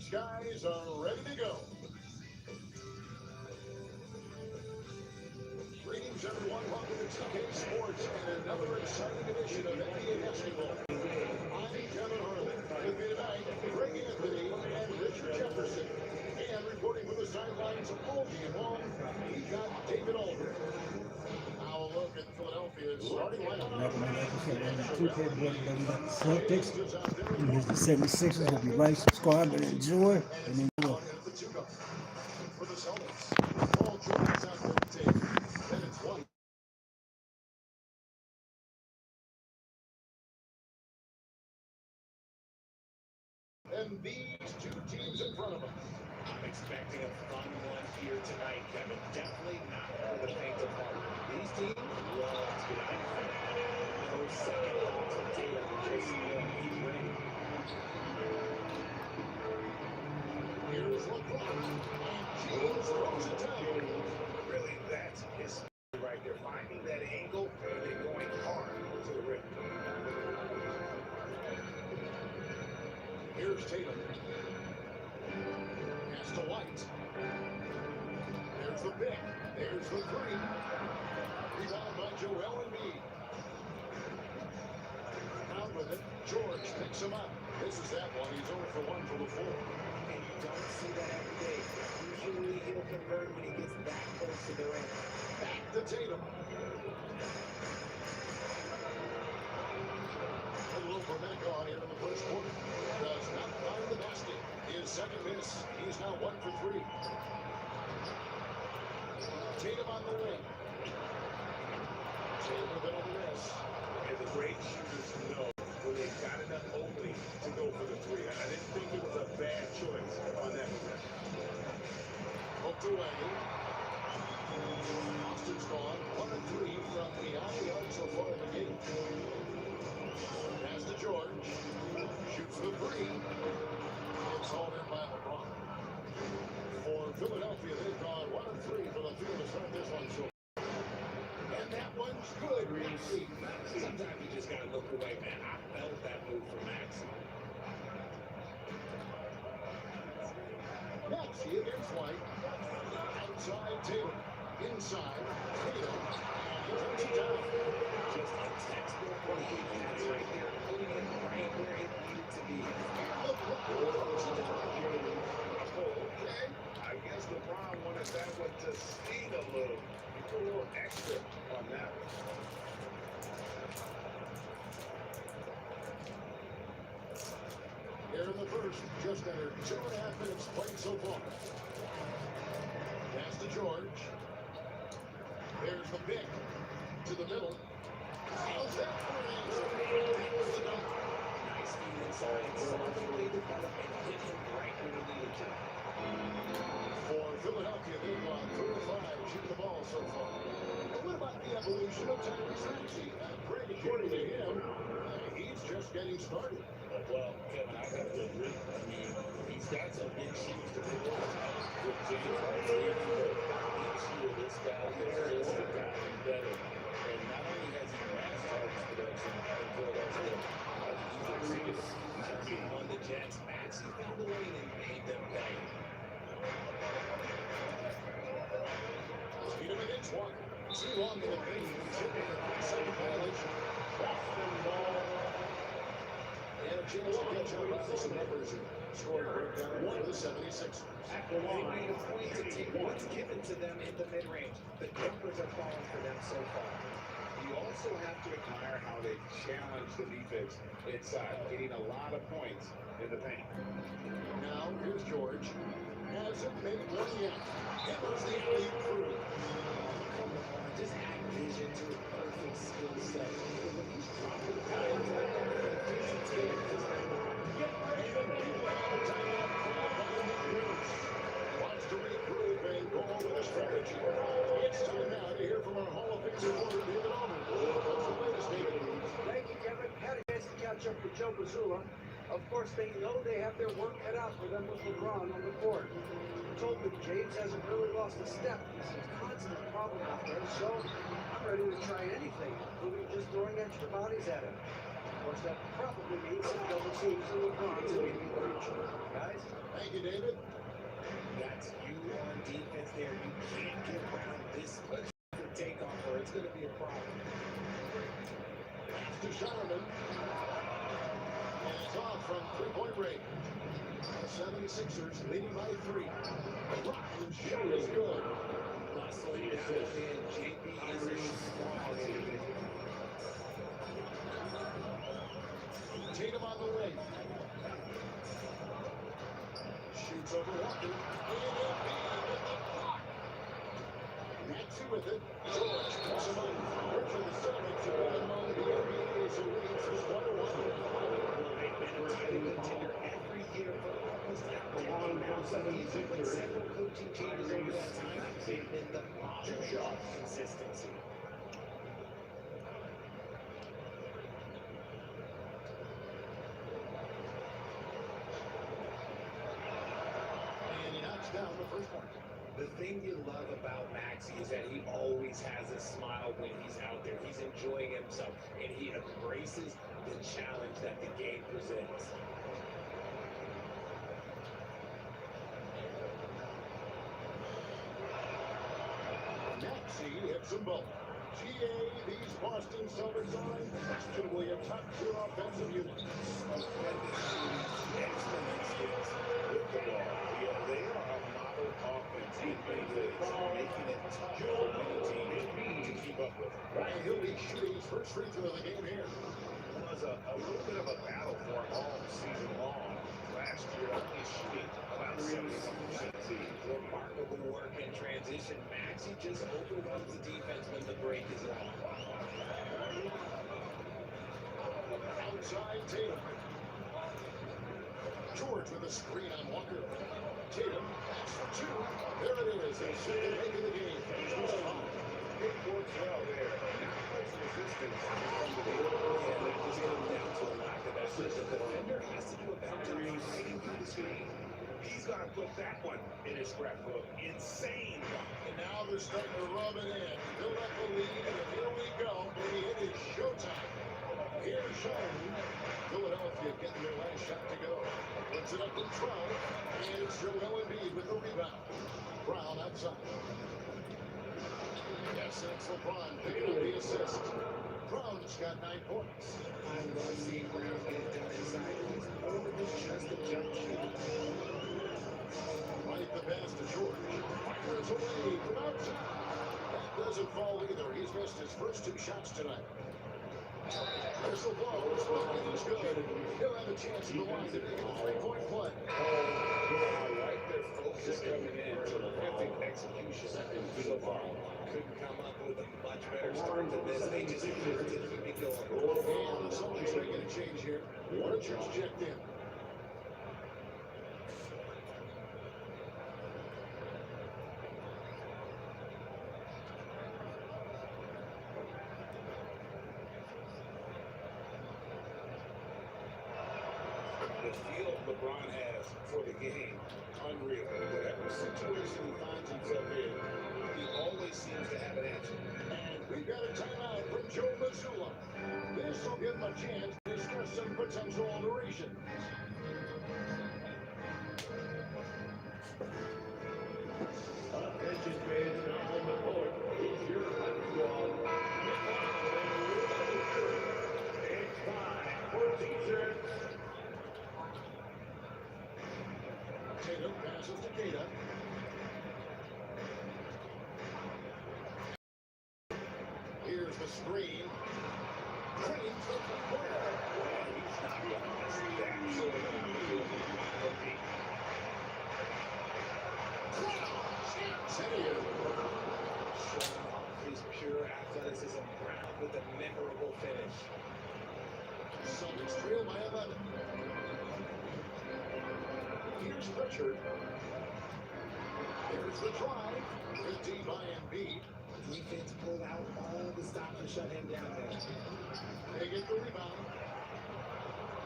Guys are ready to go. Greetings, everyone. Welcome to TK Sports and another exciting edition of NBA basketball. I'm Kevin Harlan. With me tonight, Greg Anthony and Richard Jefferson. And reporting from the sidelines all game long, we got David Aldridge. Now a look at Philadelphia's starting lineup. We got the Celtics, and here's the 76ers. Hope you like, subscribe, and enjoy. And then For the Celtics, Paul George's out there to take. Then it's one. And these two teams in front of us. I'm expecting a fun one here tonight, Kevin. Definitely not for the faint of heart. These teams love to get out. No second thoughts on Tatum. Just keep winning. Here's LeBron. And James throws it down. Really, that's his right there. Finding that angle and then going hard to the rim. Here's Tatum. Pass to White. There's the pick. There's the three. Rebound by Joel Embiid. Out with it. George picks him up. Misses that one. He's over for 1 for the 4. And you don't see that every day. Usually he'll convert when he gets that close to the rim. Back to Tatum. A little dramatic on here in the first quarter. Does not find the basket. His second miss. He's now 1 for 3. Tatum on the wing. Tatum with another miss. And the great shooters know when they've got enough opening to go for the three. I didn't think it was a bad choice on that possession. Hooked away. Austin's gone. 1 and 3 from beyond the arc so far in the game. Pass to George. Shoots the three. It's hauled in by LeBron. For Philadelphia, they've gone 1 and 3 from the field to start this one. So, and that one's good. Sometimes you just got to look away, man. I felt that move from Max. Maxey against White. Outside Tatum. Inside Tatum. And he turns it down. Just a textbook when he has right there, putting it right where it needed to be. Okay. I guess LeBron wanted that one to sting a little. He put a little extra on that one. Here in the first, just under 2.5 minutes played so far. Pass to George. There's the pick to the middle. How's that for an answer? That was the dunk. Nice feed inside. Saw the way to cut up and hit him right when he needed to. For Philadelphia, they've gone 3 of 5 shooting the ball so far. And what about the evolution of Tyrese Maxey? Great, according to him, he's just getting started. Well, Kevin, I have to agree. I mean, he's got some big shoes to fill. With James Harden, each year this guy has gotten better. And not only has he matched Harden's production in Philadelphia, he's on the Jets. Maxey found a way and made them pay. Tatum against one. Too long in the paint. He's hit with a 3-second violation. Boston ball. And a chance to catch up with some numbers and score a breakdown. 1 of the 76. They made a point to take what's given to them in the mid-range. The numbers are falling for them so far. You also have to admire how they challenge the defense inside, getting a lot of points in the paint. Now, here's George. Hasn't made one yet. Hammers the alley through. Just add vision to a perfect skill set. When he's dropping guys like that, the efficiency is just Get ready to be wild. Timeout called by Nick Nurse. Wants to regroup and go over the strategy. It's time now to hear from our Hall of Fame reporter, David Allman. What's the latest, David? Thank you, Kevin. Had a chance to catch up with Joe Mazzulla. Of course, they know they have their work cut out for them with LeBron on the court. I'm told that James hasn't really lost a step. He's a constant problem out there, so I'm ready to try anything, including just throwing extra bodies at him. Of course, that probably means some double teams and LeBron's immediate future. Guys? Thank you. you, David. That's you on defense there. You can't give Brown this much for takeoff or it's going to be a problem. Pass to Sherman. And it's off from three-point range. The 76ers leading by 3. Brown's shot is good. Hustling down the end. JB is a strong individual. Tatum on the wing. Shoots over Walker. Maxey with it. George puts him up. Richard the Celtics are one among the NBA's elites with 1-1. They've been a title contender every year for almost a decade now. With several coaching changes over that time, they've been the model of consistency. And he knocks down the first one. The thing you love about Maxey is that he always has a smile when he's out there. He's enjoying himself, and he embraces the challenge that the game presents. Maxey hits them both. GA, these Boston Celtics are unquestionably a top-tier offensive unit. Tremendous shooting, excellent skills with the ball. Yeah, they are a model offense in making it tough for many teams to keep up with. Ryan he'll be shooting his first free throw of the game here. It was a little bit of a battle for him all season long. Last year, only shooting about 71% team. Remarkable work in transition. Maxey just overwhelms the defense when the break is on. Outside Tatum. George with a screen on Walker. Tatum, pass for 2. There it is. His second make of the game. It works well there. Not much resistance from the Yeah, that just comes down to a lack of effort. The defender has to do a better job fighting through the screen. He's got to put that one in his scrapbook. Insane. And now they're starting to rub it in. Build up the lead, and here we go. Baby, it is showtime. Here's Sherman. Philadelphia getting their last shot to go. Puts it up in 12. And it's Joel Embiid with the rebound. Brown outside. Yes, it's LeBron picking up the assist. Brown's got 9 points. I love seeing Brown get it done inside. He's more than just a jump shooter. Right the pass to George. Fires away from outside. That doesn't fall either. He's missed his first 2 shots tonight. Whistle blows, but it is good. He'll have a chance in the line to make it a 3-point play. I like their focus coming in. Terrific execution so far. Couldn't come up with a much better start than this. They just have to keep it going. And the Celtics making a change here. Richards checked in. The feel LeBron has for the game, unreal. Whatever situation he finds himself in, he always seems to have an answer. And we've got a timeout from Joe Mazzulla. This will give him a chance to discuss some potential alterations. Attention fans now on the court. It's your squad. It's time for t-shirts. Tatum passes to Keita. Here's the screen. Green's the three-pointer. He's not going to miss that sort of opportunity. Showing off his pure athleticism. Brown with a memorable finish. Celtics trail by 11. Here's Richard. There's the drive. Good D by Embiid. Defense pulled out all the stops to shut him down there. They get the rebound.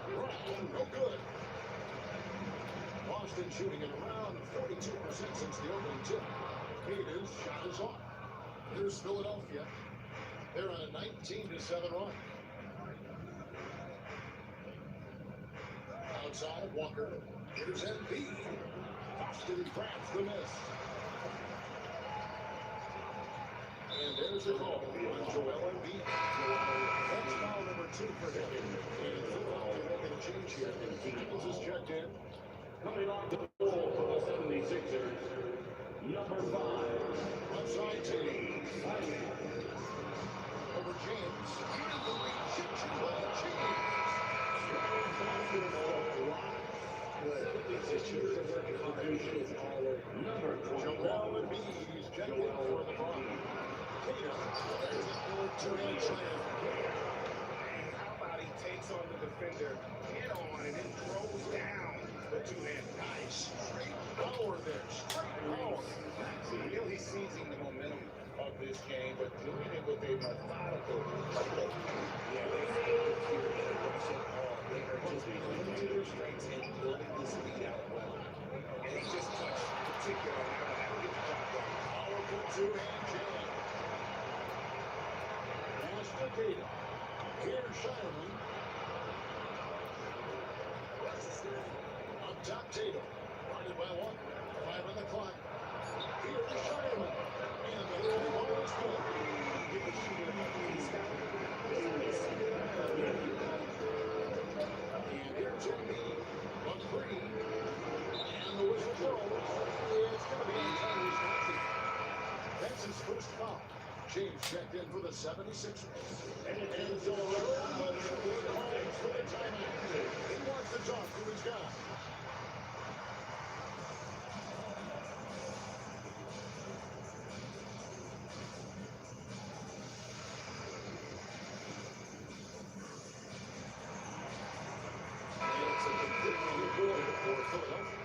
Brown, no good. Boston shooting at around 42% since the opening tip. Hayden's shot is off. Here's Philadelphia. They're on a 19-7 run. inside Walker. Here's Embiid. Boston grabs the miss. And there's a call on Joel Embiid. That's foul number 2 for him. And Philadelphia making a change here. Stevens is checked in. Coming on the floor for the 76ers, number 5. Outside Tatum. Over James. And the rejection by James. Joel Embiid, he's checked in for the ball. Tatum, there's a good two-hand slam. How about he takes on the defender head on and then throws down the two-hand. Nice straight power there, straight power. Really seizing the momentum of this game, but doing it with a methodical approach. Yeah, they are just playing to their strengths and building this lead out well. And he just touched particular on how to get the job done. Powerful two-hand jam. Pass to Tatum. Here's Shireman. Up top, Tatum. Guarded by Walker. 5 on the clock. Here's Shireman. And the three ball is good. Give the shooter he's got. And here's Embiid. 1-3. And the whistle blows. It's going to be on Tyrese Maxey. That's his first foul. James checked in for the 76ers. And so calls for the timeout. He wants to talk to his guy. And it's a completely new quarter for Philadelphia.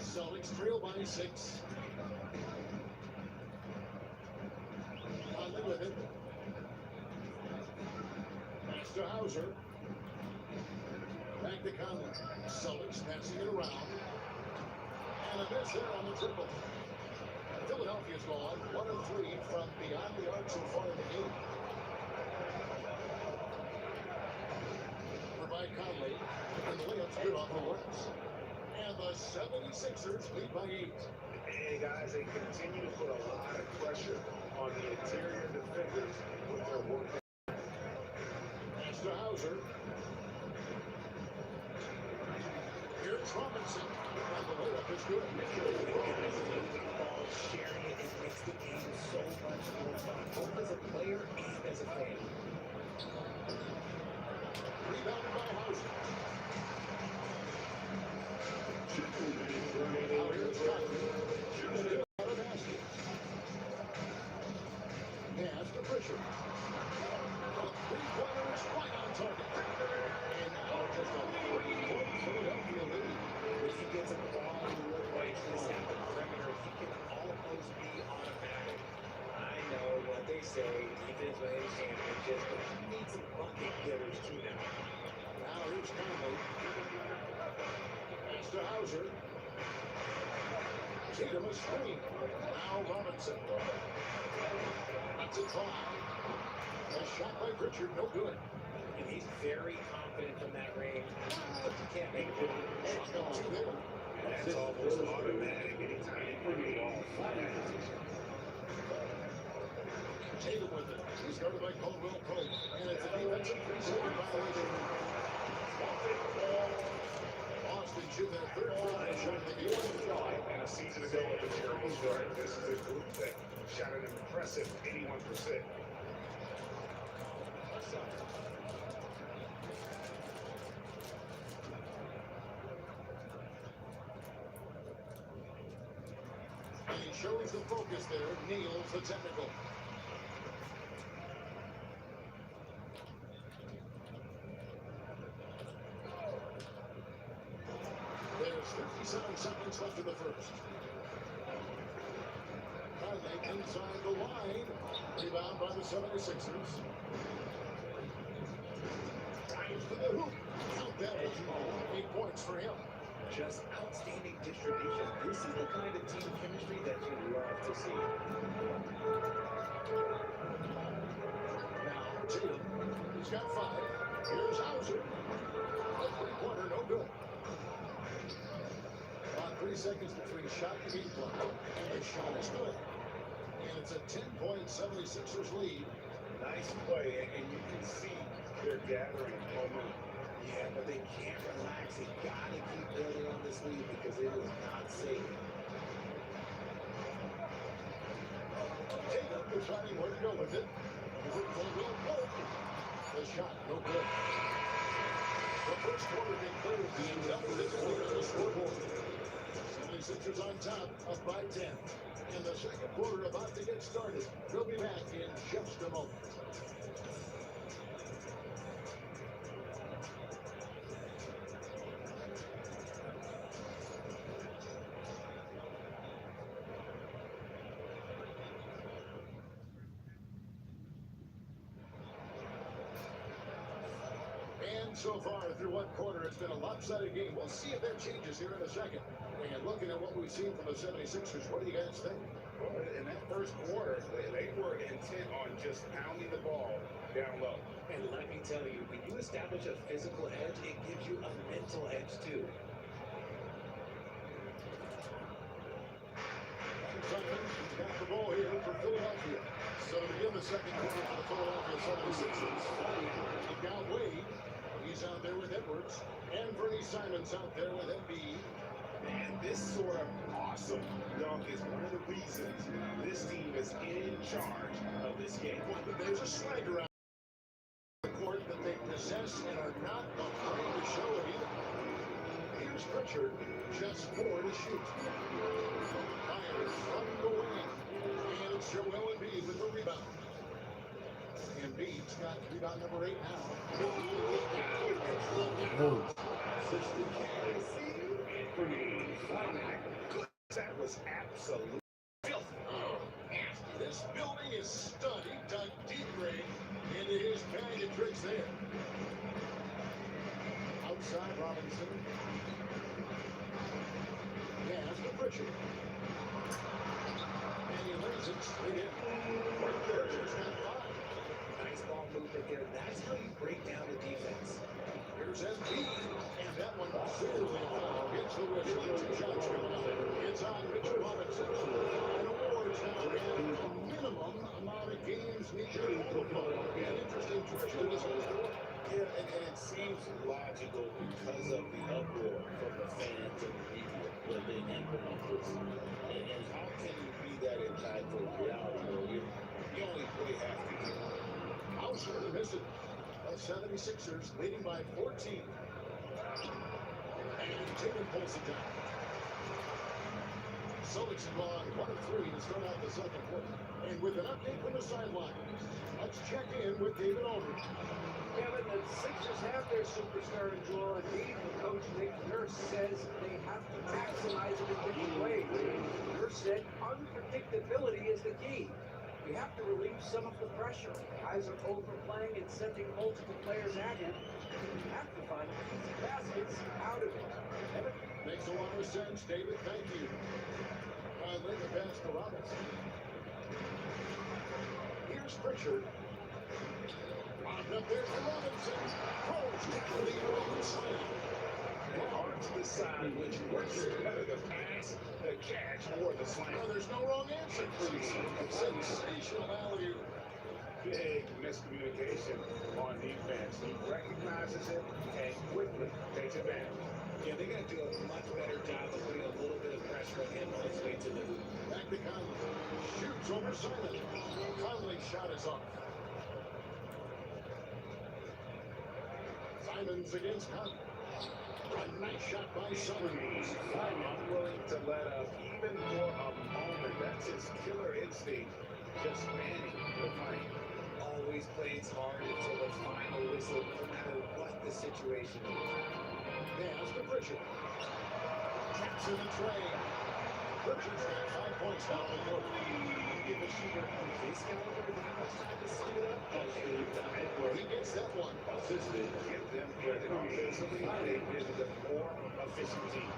Celtics trail by 6. Conley with it. Pass to Hauser. Back to Conley. Celtics passing it around. And a miss there on the triple. Philadelphia's gone 1 of 3 from beyond the arc so far in the game. By Conley. And the layup's good off the works. And the 76ers lead by 8. Hey guys, they continue to put a lot of pressure on the interior defenders with their work. Pass to Hauser. Here's Robinson. And the layup is good. Sharing it makes the game so much more fun, both as a player and as a fan. Rebounded by Hauser. Now here's Conley. Shooting it out of basket. Pass to Fisher. A three-pointer is right on target. And now just a 3-point Philadelphia lead. If he gets a quality look like this at the perimeter, he can almost be automatic. I know what they say, defense wins championships, but he needs some bucket getters too now. Now here's Conley. Pass to Hauser. Tatum a screen. Now Robinson. That's a try. A shot by Pritchard, no good. And he's very confident from that range. But you can't make it. Two there. That's almost automatic anytime you put the ball flat. Tatum with it. He's guarded by Caldwell Pope. And it's a defensive 3-second violation. Boston shoot their third free shot of the game. And a season ago at the terrible start, this is a group that shot an impressive 81%. And he shows the focus there, nails the technical. There's 57 seconds left in the first. Conley inside the line. Rebound by the 76ers. Drives to the hoop. Count that one. 8 points for him. Just outstanding distribution. This is the kind of team chemistry that you love to see. Now Tatum. He's got 5. Here's Hauser. A three-pointer, no good. About 3 seconds between shot and game clock. And the shot is good. And it's a 10-point 76ers lead. Nice play, and you can see they're gathering momentum. Yeah, but they can't relax. They gotta keep building on this lead because it is not safe. Tatum deciding where to go with it. The shot, no good. The first quarter concludes and double-digit lead on the scoreboard. 76ers on top, up by 10. And the second quarter about to get started. We'll be back in just a moment. So far through one quarter, it's been a lopsided game. We'll see if that changes here in a second. And looking at what we've seen from the 76ers, what do you guys think? Well, in that first quarter, they were intent on just pounding the ball down low. And let me tell you, when you establish a physical edge, it gives you a mental edge too. Simons got the ball here for Philadelphia. So to begin the second quarter for the Philadelphia 76ers, you've got Wade. He's out there with Edwards. And Bernie Simons out there with Embiid. And this sort of awesome dunk is one of the reasons this team is in charge of this game. There's a swagger out the court that they possess and are not afraid to show it either. Here's Pritchard, just 4 to shoot. Fires from the wing. And it's Joel Embiid with the rebound. Embiid's got rebound number 8 now. Oh, That was absolutely filthy. Oh, nasty. This building is studied, dug deep grade into his bag of tricks there. Outside Robinson. Pass to Pritchard. And he lays it straight in. Pritchard's got 5. Nice ball movement there. That's how you break down the defense. Here's Embiid, and that one clearly foul. Gets the whistle. 2 shots coming up. It's on Mitchell Robinson. And awards now have a minimum amount of games needed to football. An interesting twist to this whole story. Yeah, and it seems logical because of the uproar from the fans and the media when they implement this. And how can you be that impactful in reality where you only play half the game? Hauser to miss it. The 76ers leading by 14. And Tatum pulls it down. Celtics have gone 1 of 3 to start out the second quarter. And with an update from the sideline, let's check in with David Aldridge. Kevin, the Sixers have their superstar in Joel Embiid, and Coach Nick Nurse says they have to maximize it in different ways. Nurse said unpredictability is the key. We have to relieve some of the pressure. Guys are overplaying and sending multiple players at him. We have to find easy baskets out of it. Kevin? Makes a lot of sense, David. Thank you. Finally, the pass to Robinson. Here's Pritchard. Locked up there for Robinson. Throws to the Robinson. And hard to decide which works better, the pass, the catch, or the slam. Well, there's no wrong answer for these. Sensational alley-oop. Big miscommunication on defense. He recognizes it and quickly takes advantage. Yeah, they got to do a much better job of putting a little bit of pressure on him on his way to the hoop. Back to Conley. Shoots over Simon. Conley's shot is off. Simons against Conley. A nice shot by Simons. I'm unwilling to let up even for a moment. That's his killer instinct. Just manning the fight. Always plays hard until the final whistle, no matter what the situation is. Pass to Pritchard. Taps in the tray. Pritchard's got 5 points now in the quarter. Give a shooter of this caliber that much time to set it up. He gets that one. Assisted, give them credit offensively. They needed a more efficient team.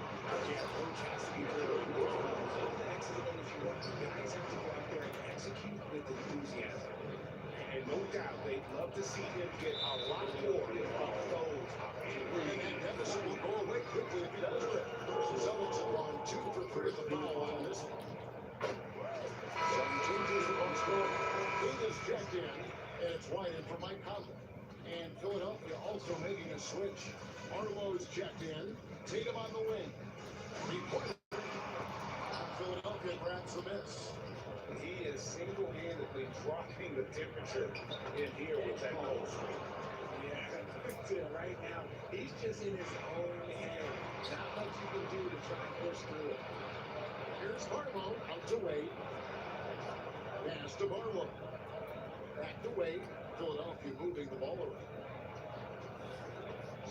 Yeah, coach has to be really good. Excellent if you want. Guys have to go out there and execute with enthusiasm. And No doubt they'd love to see him get a lot more of those opportunities. And that deficit will go away quickly if he does it. The Celtics have gone 2 for 3 at the foul line in this one. Some changes on score. King is checked in, and it's wide in for Mike Conley. And Philadelphia also making a switch. Arlo's checked in. Tatum on the wing. Three-pointer. Philadelphia grabs the miss. He is single-handedly dropping the temperature in here with that goal screen. Yeah, right now, he's just in his own head. Not much you can do to try and push through it. Here's Barlow out to Wade. Pass to Barlow. Back to Wade. Philadelphia moving the ball around.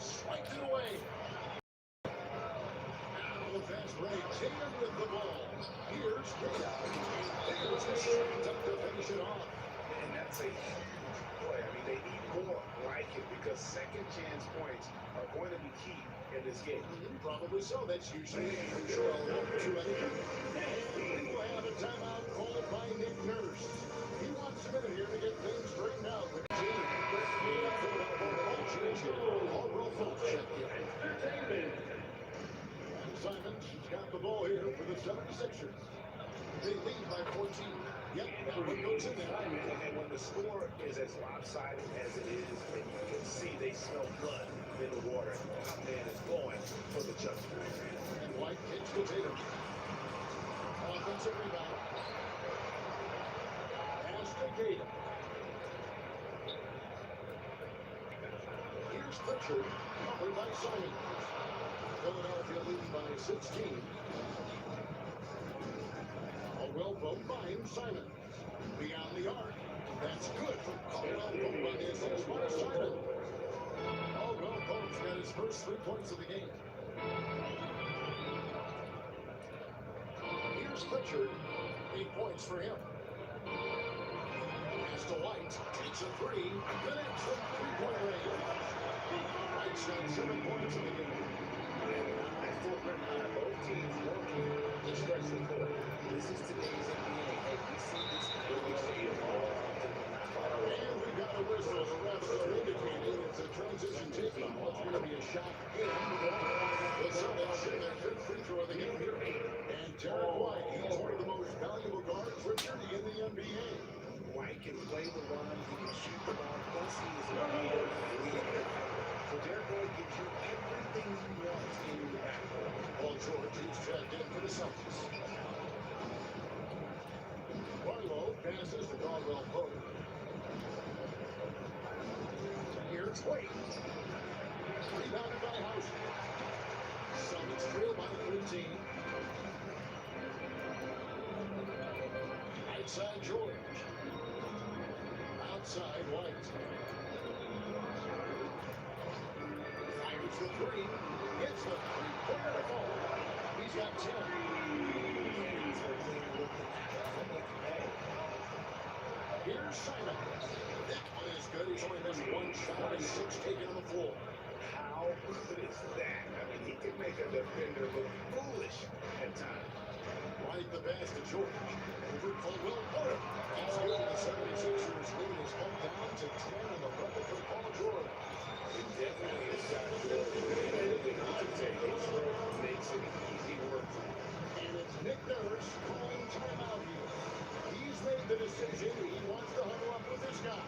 Swiped it away. Now the fast break. Tatum with the ball. Here's Tatum. And there's the shot to finish it off. And that's a huge play. I mean, they need more like it because second chance points are going to be key in this game. Probably so. That's usually crucial to anything. And we will have a timeout called by Nick Nurse. He wants a minute here to get things straightened out with the team. And Philadelphia Caldwell Pope checked in. And Simons has got the ball here for the 76ers. They lead by 14. Yep, that one goes in there. And when the score is as lopsided as it is, and you can see they smell blood in the water, our man is going for the judgment. And White kicks to Tatum. Offensive rebound. Pass to Tatum. Here's Pritchard, covered by Simons. Philadelphia leading by 16. Caldwell Pope finds Simons. Beyond the arc. That's good from Caldwell Pope on the assist by Simons. Caldwell Pope's got his first 3 points of the game. Here's Pritchard. 8 points for him. Pass to White. Takes a three. Connects from 3-point range. White's got 7 points in the game. Both teams working expressly for it. This is today's NBA. Hey, we see this kind of play all often. And we got a whistle. The refs are indicating it's a transition takeout. It's going to be a shot in. The Celtics shoot their fifth free throw of the game here. And Derek White, he's one of the most valuable guards, Richard, in the NBA. White can play the run, he can shoot the ball, plus he is a leader. So Derek White gives you everything you want in your backcourt. Paul George, he's checked in for the Celtics. Barlow passes to Caldwell Pope. Here's Wade. Rebounded by Hauser. Celtics trail by 13. Outside George. Outside White. Fires the three. Gets the three-pointer to fall. He's got 10. Here's Simon. That one is good. He's only missed one shot and 6 taken on the floor. How good is that? I mean, he can make a defender look foolish at times. Right the pass to George. Over Caldwell Pope. That's good. The 76ers lead his hometown to 10 on the bucket for Paul George. It definitely is got good. It makes it easy work. And it's Nick Nurse calling timeout here. He's made the decision. He wants to huddle up with this guy.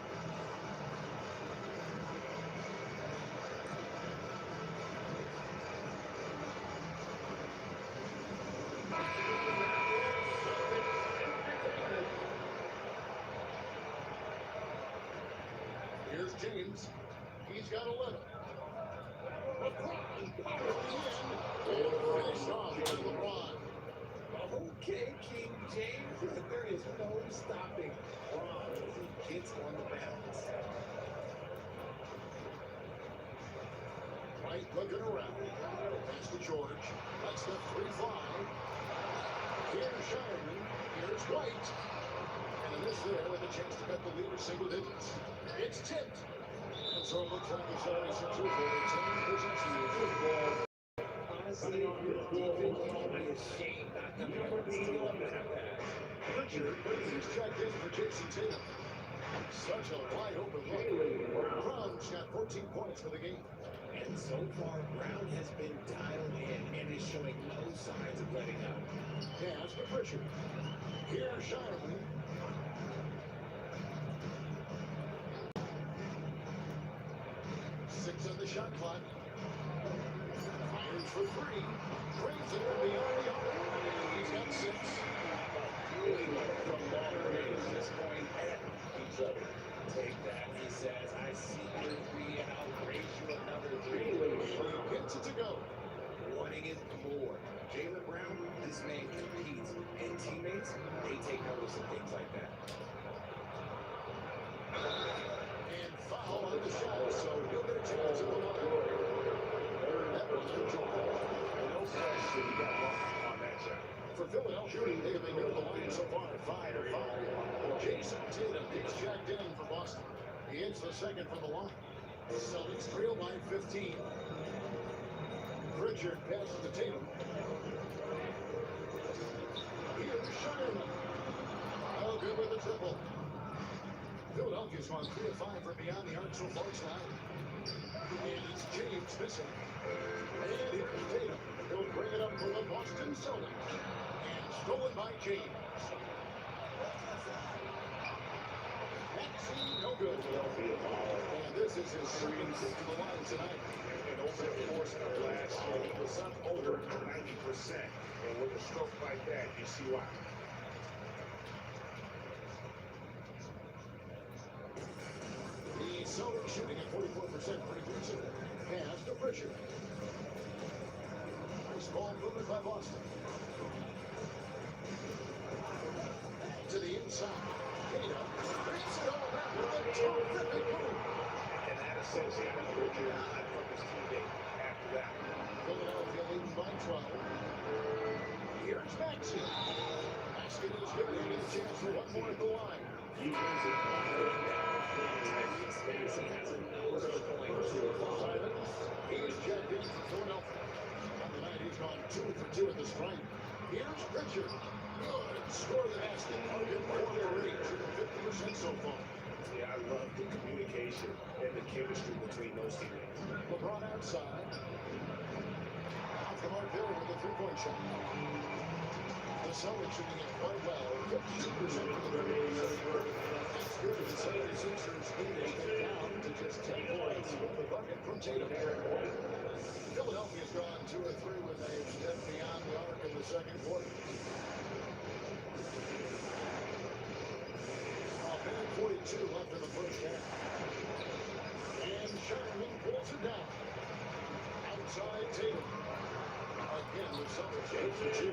Here's James. He's got 11. LeBron powerfully in. And finished off with LeBron. Okay, King James, there is no stopping Ron as he gets on the balance. White looking around. Pass to George. That's the three fly. Here's Shireman. Here's White. And a miss there with a chance to cut the lead to single digits. It's tipped. And so it looks like the 76ers will retain possession of football. Honestly, your defense will be ashamed not to be able to steal up that. Pritchard, he's checked in for Jason Tatum. Such a wide open look. Brown's got 14 points for the game. And so far, Brown has been dialed in and is showing no signs of letting up. Pass to Pritchard. Here's Shireman. Six on the shot clock. Fires for three. Brings it from beyond the arc. He's got six. Doing from long range, just going at each other. Take that, he says. I see your three, and I'll raise you another three. He gets it to go. Wanting it more. Jaylen Brown, this man competes, and teammates, they take notice of things like that. And foul on the shot, so he'll get a chance at the line. That was the job. No question, he got one on that shot. For Philadelphia, they have been near the line so far, 5-5. Jason Tatum gets jacked in for Boston. He hits the second from the line. Celtics trail by 15. Pritchard passes to Tatum. Here's Shireman. Oh, good with the triple. Philadelphia's gone 3 of 5 from beyond the arc so far tonight. And it's James missing. And here's Tatum. He'll bring it up for the Boston Celtics. And stolen by James. Maxey, no good. And this is his second trip to the line tonight. And over the course of last year, he was up over 90%. And with a stroke like that, you see why. The Celtics shooting at 44% pretty decent. Pass to Pritchard. Nice ball movement by Boston. To the inside. Tatum brings it all back with a terrific move. And that essentially put your eye from his teammate after that. Philadelphia leading by 12. Here's Maxey. Basket is good. He gets a chance for one more at the line. He wins it. Maxey has a nose for points. Simons, he's jacked in for Philadelphia. On the night, he's gone 2 for 2 at the strike. Here's Pritchard. Good. Score the basket. Target corner reach. 50% so far. Yeah, I love the communication and the chemistry between those teammates. LeBron outside. Off the mark there with a three-point shot. The Celtics shooting it quite well. 52% for the three. That's good. The 76ers need to get down to just 10 points with the bucket from Tatum. Philadelphia's gone 2 or 3 when they've stepped beyond the arc in the second quarter. A minute 42 left in the first half. And Shireman pulls it down. Outside Tatum. Again, the Celtics 8 for 2.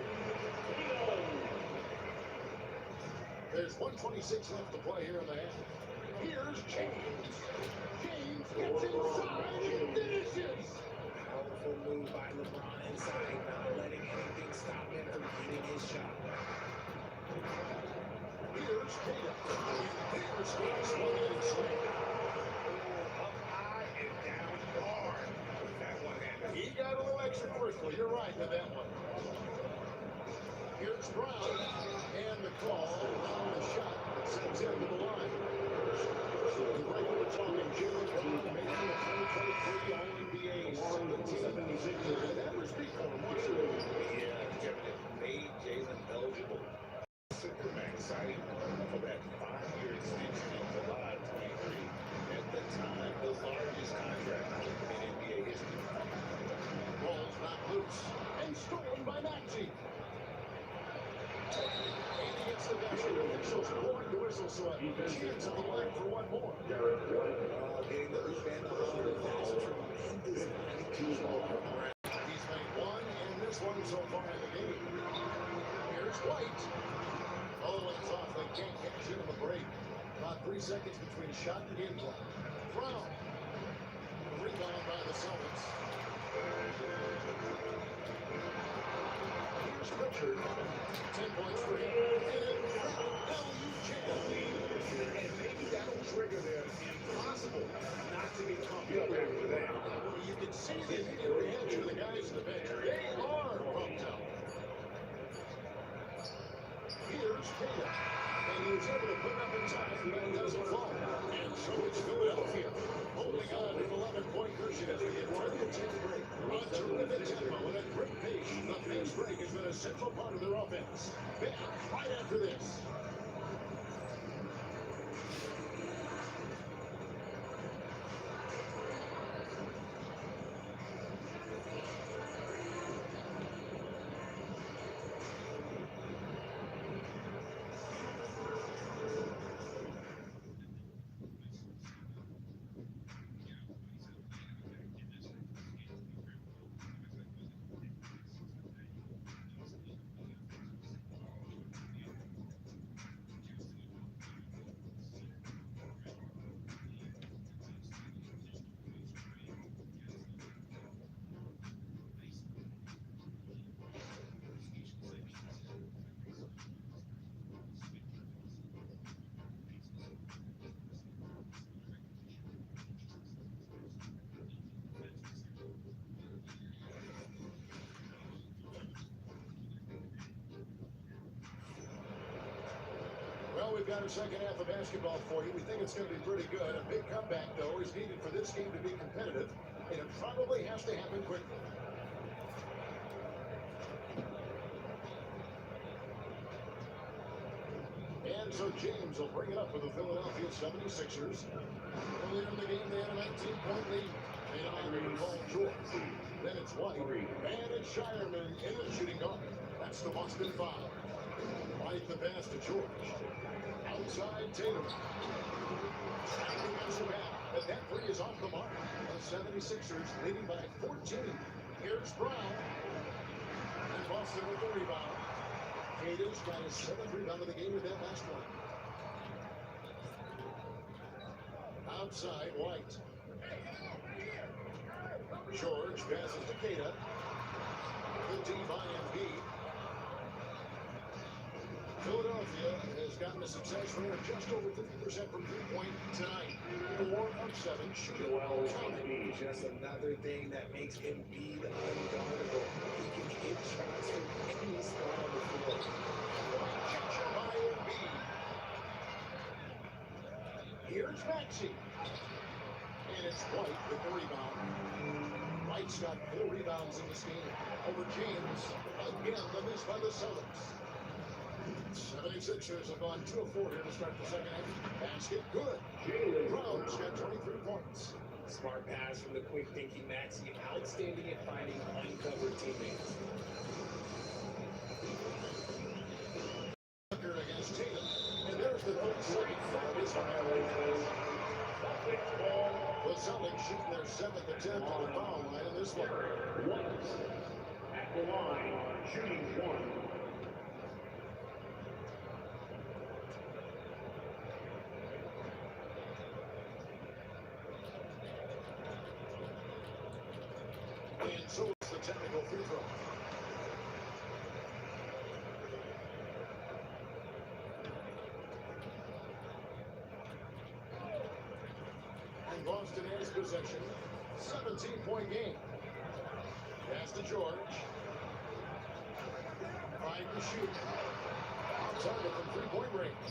There's 1:26 left to play here in the half. Here's James. James gets inside and finishes. Powerful move by LeBron inside, not letting anything stop him from getting his shot. Here's Tatum. Here's Scott swinging slam. Up high and down hard with that one-hander. He got a little extra forceful. You're right with that one. Here's Brown. And the call on the shot that sends him to the line. The regular talking Jalen Brown making the 2023 All-NBA 17 and that was before Washington. Yeah, Kevin, it made Jalen eligible. Supermax signing for that 5-year extension in July 23. At the time, the largest contract in NBA history. Ball's not loose and stolen by Maxey. And he gets the basket. Officials blowing the whistle, so a chance on the line for one more. Getting the hoop and the hold. That's tremendous IQ all around. He's made one and this one so far in the game. Here's White. Oh, it's off. They can't catch it in the break. About 3 seconds between shot and game clock. Brown. Rebound by the Celtics. Here's Pritchard. 10 points for him. And maybe that'll trigger their impossible not to be pumped up after that. You can see the immediate reaction of the guys in the bench. They are pumped up. Here's Tatum. And he was able to put up in time, but it doesn't fall. cushion as we get toward the 10th break. A terrific tempo and a great pace. The fast break has been a central part of their offense. Back right after this. Well, we've got a second half of basketball for you. We think it's going to be pretty good. A big comeback, though, is needed for this game to be competitive, and it probably has to happen quickly. And so James will bring it up for the Philadelphia 76ers. Earlier in the game, they had a 19-point lead. They don't have to call George. Then it's White. And it's Shireman in the shooting guard. That's the Boston foul. White the pass to George. Outside Tatum. Tracking as a man. But that three is off the mark. The 76ers leading by 14. Here's Brown. And Boston with the rebound. Tatum's got his 7th rebound of the game with that last one. Outside White. George passes to Kata. Good D by Embiid. Philadelphia has gotten a success rate of just over 50% from three-point tonight. 4 of 7 shooting. Just another thing that makes Embiid unguardable. He can hit shots from any spot on the floor. Catcher by Embiid. Here's Maxey. And it's White with the rebound. White's got 4 rebounds in this game. Over James. Again, the miss by the Celtics. 76ers have gone 2 of 4 here to start the second half. Basket good. Brown's got 23 points. Smart pass from the quick-thinking Maxey. Outstanding at finding uncovered teammates. Against Tatum. And there's the third straight foul. The Celtics shooting their 7th attempt on the foul line in this one. At the line, shooting 1. And so it's the technical free throw. And Boston has possession. 17-point game. Pass to George. Trying to shoot. On target from three-point range.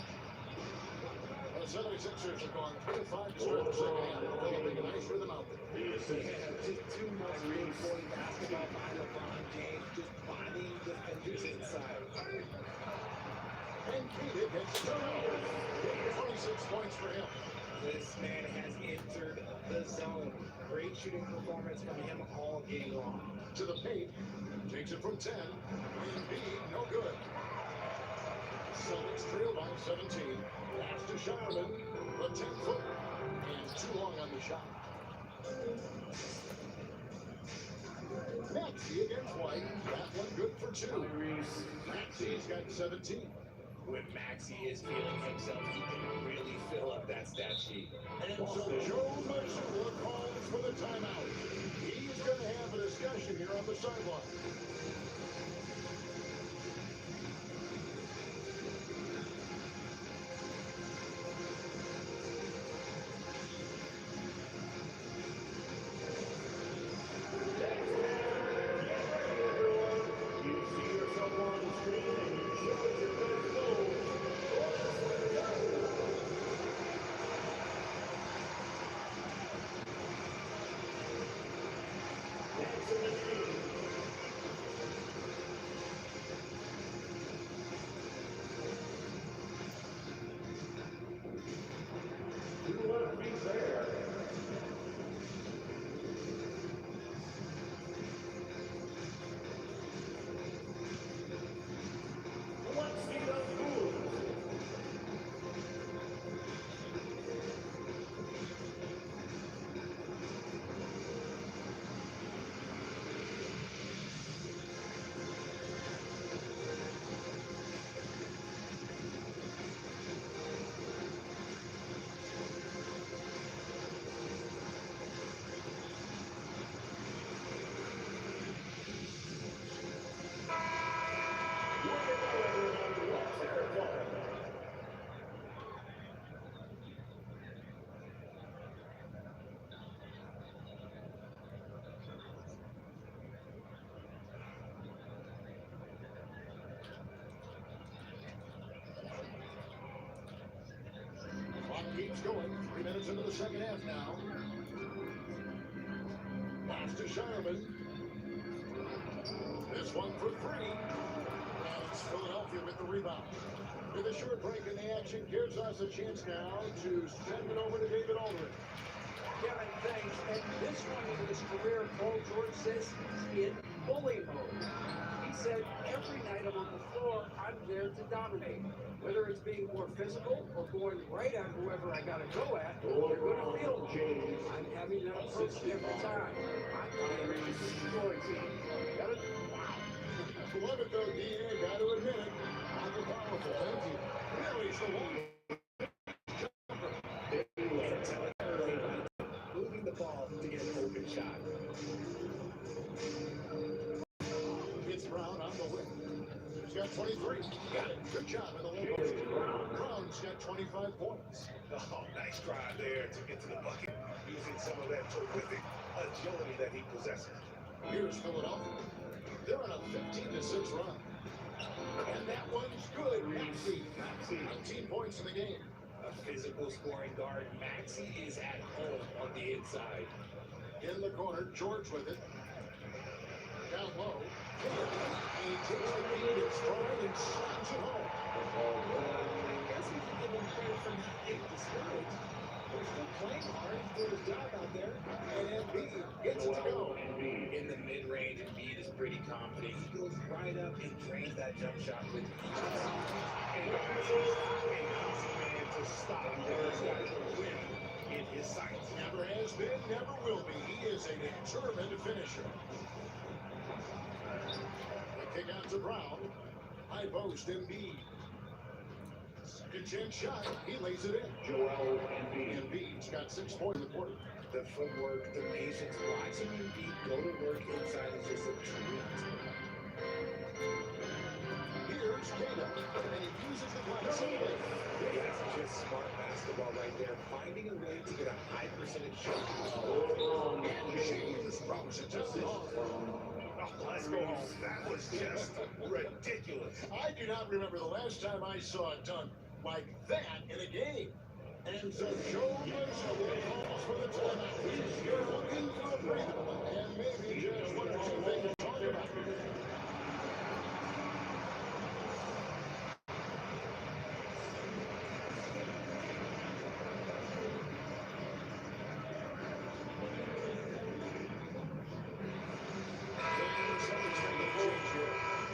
The 76ers have gone 3 of 5 to start the second half. Developing a nice rhythm out there. Just too much reinforced basketball by LeBron James, just bodying defenders inside. And Kata gets the turnover. 26 points for him. This man has entered the zone. Great shooting performance from him all game long. To the paint. Takes it from 10. Embiid, no good. Celtics trail by 17. Pass to Shireman. The 10-foot. And too long on the shot. Maxey against White. That one good for 2. Maxey's got 17. When Maxey is feeling himself, he can really fill up that stat sheet. And so Joe Mazzulla calls for the timeout. He's going to have a discussion here on the sideline. minutes into the second half now. Pass to Sherman. This one for three. And it's Philadelphia with the rebound. With a short break in the action gives us a chance now to send it over to David Aldridge. Kevin, thanks. And this one in his career, Paul George says he's in bully mode. He said, every night I'm on the floor, I'm there to dominate. Whether it's being more physical or going right at whoever I got to go at, they're going to feel me. I'm having that approach every time. I'm here to destroy teams. Got it? Wow. Love it though, D.A. Got to admit it. Michael powerful. Thank you. Really, it's the one. Moving the ball to get an open shot. It's Brown on the wing. He's got 23. Got it. Good job in the low post. Brown's got 25 points. Oh, nice drive there to get to the bucket, using some of that terrific agility that he possesses. Here's Philadelphia. They're on a 15-6 run. And that one's good. Maxey. 19 points in the game. A physical scoring guard. Maxey is at home on the inside. In the corner, George with it. Down low. He takes the lead in stride and slams it home. I guess we can give him credit for not getting discouraged. He's still playing hard. He's doing his job out there. And Embiid gets it to go. In the mid-range, Embiid is pretty confident. He goes right up and drains that jump shot with ease. And he's an easy man to stop. There's got to win in his sights. Never has been, never will be. He is a determined finisher. The kick out to Brown. High post, Embiid. Second chance shot. He lays it in. Joel Embiid. Embiid's got 6 points in the quarter. The footwork, the patience, watching Embiid go to work inside is just a treat. Here's Cato. And he uses the glass. That's just smart basketball right there. Finding a way to get a high percentage shot. Jesus Robinson just Let's go home. That was just ridiculous. I do not remember the last time I saw it done like that in a game. And so Joe Mazzulla calls for the timeout. You're looking for a breather, and maybe just one or two things to talk about.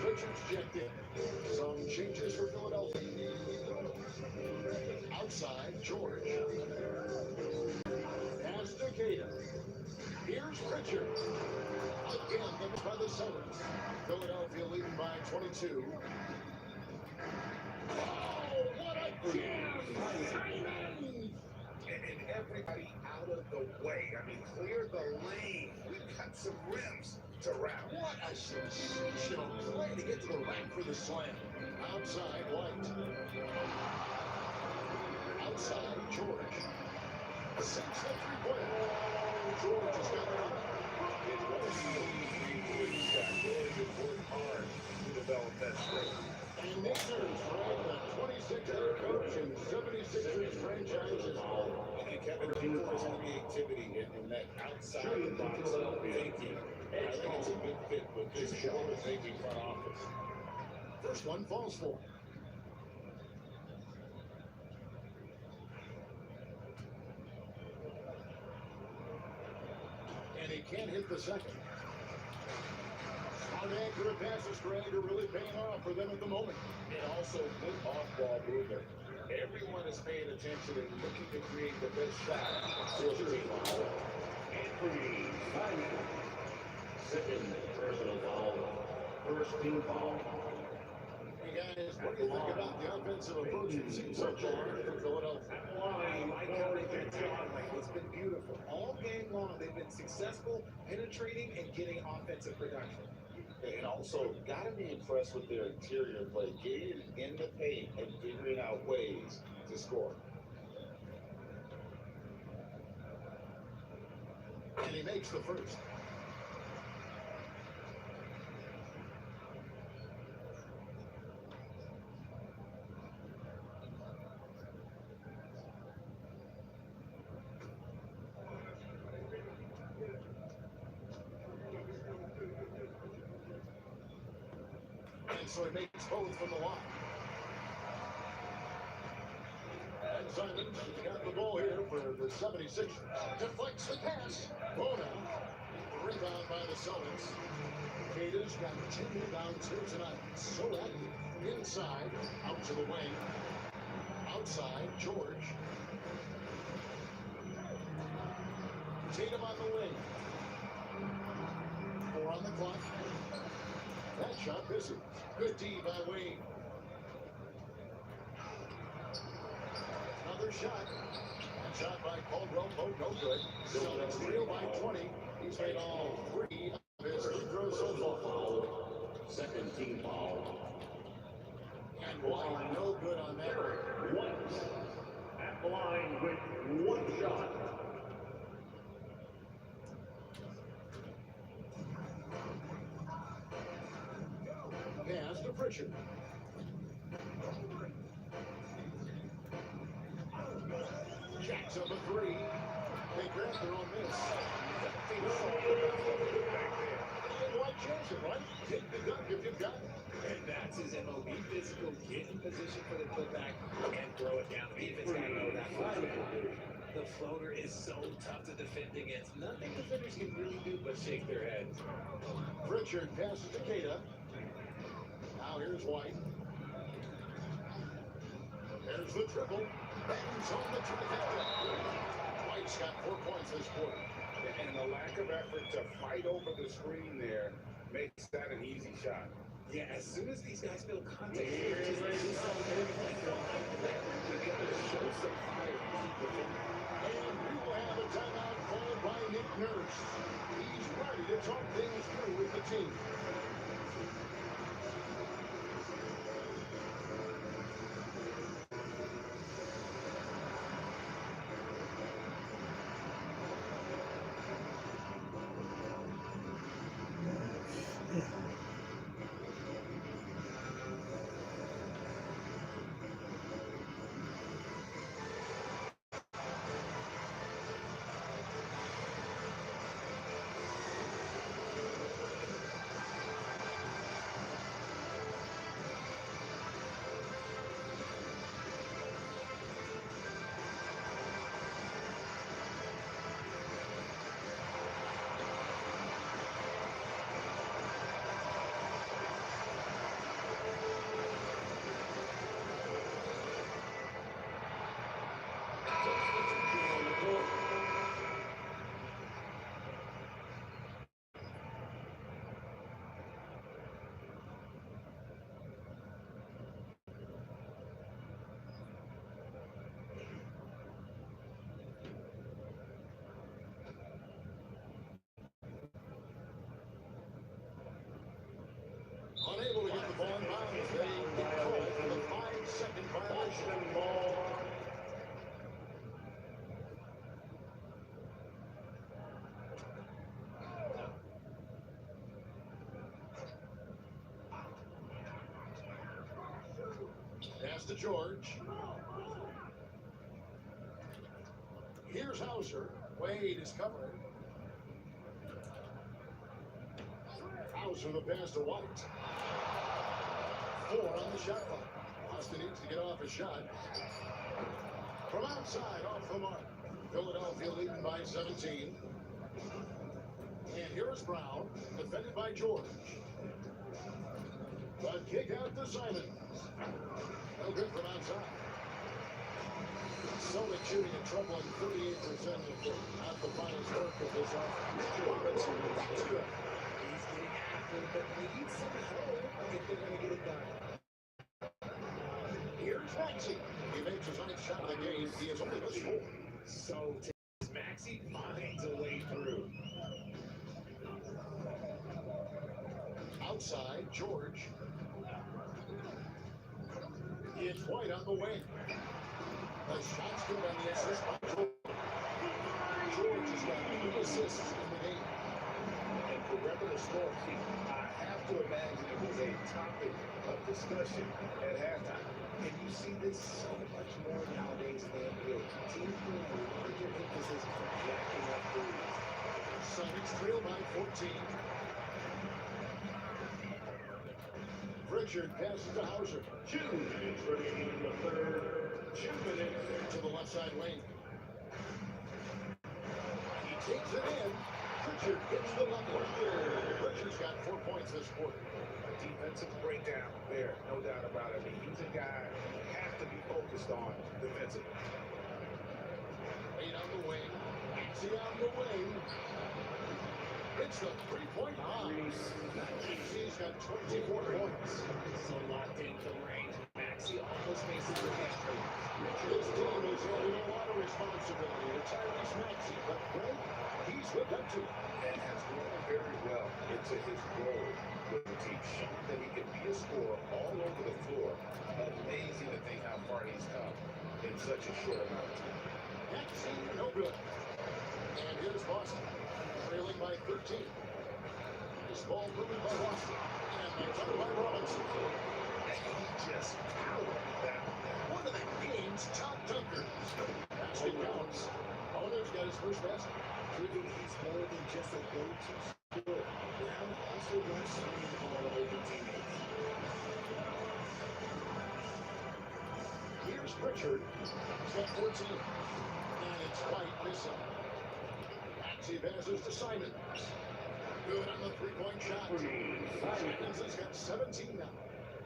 Richards checked in. Some changes for Philadelphia. Outside, George. Pass to Cato. Here's Pritchard. Again, limited by the Celtics. Philadelphia leading by 22. Oh, what a jam! And everybody out of the way. I mean, clear the lane. We've got some rims to wrap. What a sensational play to get to the rack for the slam. Outside, White. Outside, George. Six and three-pointer. George has got it. George has worked hard to develop that strength. And Nick Nurse, right, the 26th head coach and 76ers franchise. And Kevin, for his creativity in that outside the box thinking, I think it's a good fit with this forward-thinking front office. First one falls for him. And he can't hit the second. Smart accurate passes, Greg, are really paying off for them at the moment. And also good off-ball movement. Everyone is paying attention and looking to create the best shot for the team. Anthony Simon. Second personal foul. First team foul. Hey guys, what do you think about the offensive approach we've seen so far from Philadelphia? I like how they've been doing. It's been beautiful. All game long, they've been successful penetrating and getting offensive production. And also, got to be impressed with their interior play, getting in the paint and figuring out ways to score. And he makes the first. And so he makes both from the line. And Simons got the ball here for the 76ers. Deflects the pass. Bona. Rebound by the Celtics. Gators got 10 rebounds here tonight. So active. Inside. Out to the wing. Outside. George. Tatum on the wing. 4 on the clock. That shot misses. Good D by Wayne. Another shot. And shot by Caldwell. Both no good. Celtics trail by 20. He's made all 3 of his free throws so far. Second team foul. And White no good on that. White at the line with 1 shot. Pass to Pritchard. Jacks up a 3. They grab their own miss. And White chance it, right? Take the dunk if you've got it. And that's his MO. Be physical, get in position for the putback, and throw it down. The defense got to know that floater. The floater is so tough to defend against. Nothing defenders can really do but shake their heads. Pritchard passes to Queta. Now here's White. There's the triple. Bangs on the trifecta. White's got 4 points this quarter. And the lack of effort to fight over the screen there makes that an easy shot. Yeah, as soon as these guys feel contact, they're just like together to show some fire. And we will have a timeout called by Nick Nurse. He's ready to talk things through with the team. Unable to get the ball in bounds. They get called for the 5-second violation. Ball. Pass to George. Here's Hauser. Wade is covering. Hauser the pass to White. 4 on the shot clock. Austin needs to get off a shot. From outside, off the mark. Philadelphia leading by 17. And here's Brown, defended by George. But kick out to Simons. No good from outside. Celtics shooting a troubling 38% of the field. Not the finest work of this offense. Robinson is good. He's getting after it, but needs some help if they're going to get it done. Here's Maxey. He makes his ninth shot of the game. He has only missed 4. So Maxey finds a way through. Outside, George. It's White on the wing. The shot's good on the assist by George. George has got 2 assists in the game. And to remember the score, I have to imagine it was a topic of discussion at halftime. And you see this so much more nowadays than NBA. Teams putting a larger emphasis on jacking up threes. Celtics trail by 14. Pritchard passes to Hauser. 2 minutes remaining in the third. 2 minutes. To the left side lane. He takes it in. Pritchard hits the bucket. Pritchard's got 4 points this quarter. A defensive breakdown there, no doubt about it. I mean, he's a guy you have to be focused on defensively. Eight on the wing. Maxey on the wing. It's the three-point line. Maxey's got 24 points. So locked into range. Maxey almost makes it with that. This team is holding a lot of responsibility to Tyrese Maxey, but Greg, he's with them too. And has grown very well into his role with the team, showing that he can be a scorer all over the floor. Amazing to think how far he's come in such a short amount of time. Maxey, no good. And here's Boston, trailing by 13. This ball moving by Boston, and they cover by Robinson. And he just powered that. One of the game's top dunkers. Basket counts. Owner's got his first basket. Proving he's more than just a go-to scorer. Brown also runs screen the ball over teammates. Here's Pritchard. He's got 14. And it's White missing. Maxey passes to Simons. Good on the three-point shot. Simons has got 17 now.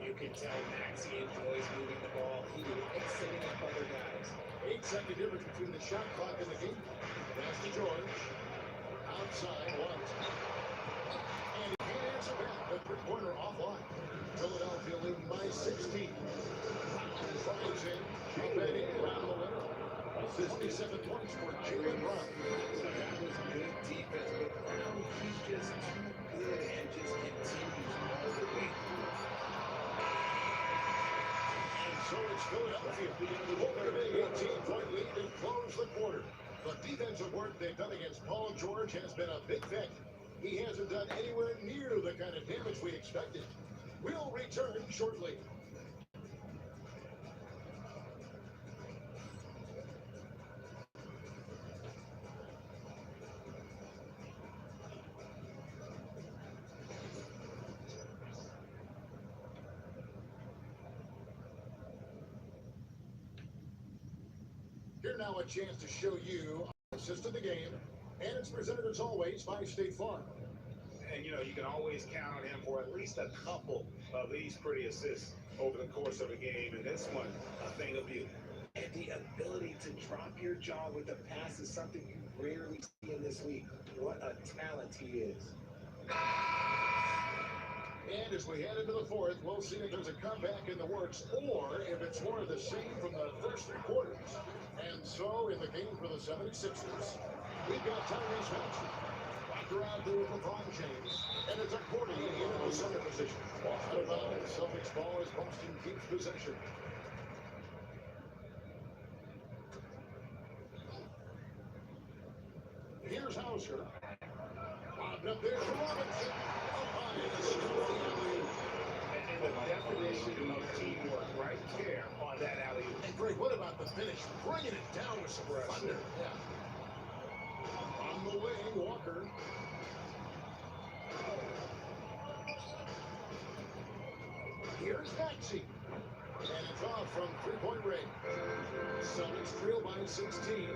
You can tell Maxey enjoys moving the ball. He likes setting up other guys. 8-second difference between the shot clock and the game. Pass to George. Outside, White. And he can't answer back. The three-pointer offline. Philadelphia leading by 16. Drives in. Up and in. Around the winner. 57 points for Jalen Brown. So that was good defense, but Brown, he's just too good and just continues all the way through. And so it's Philadelphia. Over a big 18-point lead and close the quarter. The defensive work they've done against Paul George has been a big factor. He hasn't done anywhere near the kind of damage we expected. We'll return shortly. Here now a chance to show you our assist of the game, and it's presented as always by State Farm. And, you know, you can always count on him for at least a couple of these pretty assists over the course of a game. And this one, a thing of beauty. And the ability to drop your jaw with a pass is something you rarely see in this league. What a talent he is. And as we head into the fourth, we'll see if there's a comeback in the works or if it's more of the same from the first three quarters. And so in the game for the 76ers, we've got Tyrese Maxey. Walker out there with LeBron James. And it's a Cordy in the center position. Out of bounds, Celtics ball as Boston keeps possession. Here's Hauser. Lobbed up there for Robinson. Up high in the scoring alley. And the definition of teamwork right there on that alley. And Greg, what about the finish? Bringing it down with some thunder. Yeah. On the wing, Walker. Here's Maxey. And it's off from three-point range. Celtics trail by 16.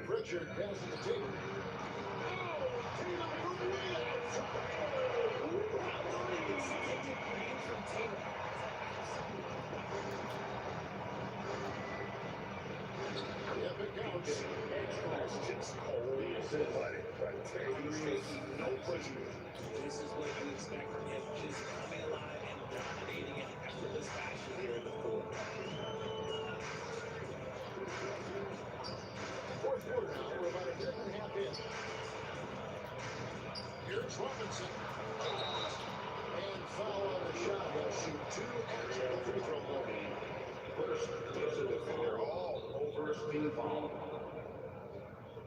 Pritchard passes the Tatum. Oh, Tatum from way outside. Extended range from Tatum. Yep, it counts. That's just cold-blooded. But he's taking no prisoners. This is what you expect from him, just coming alive and dominating in effortless fashion here in the fourth. Fourth quarter now, we're about a minute and a half in. Here's Robinson. And foul on the shot. He'll shoot two extra free throw line. First, there's a defender all over his team foul.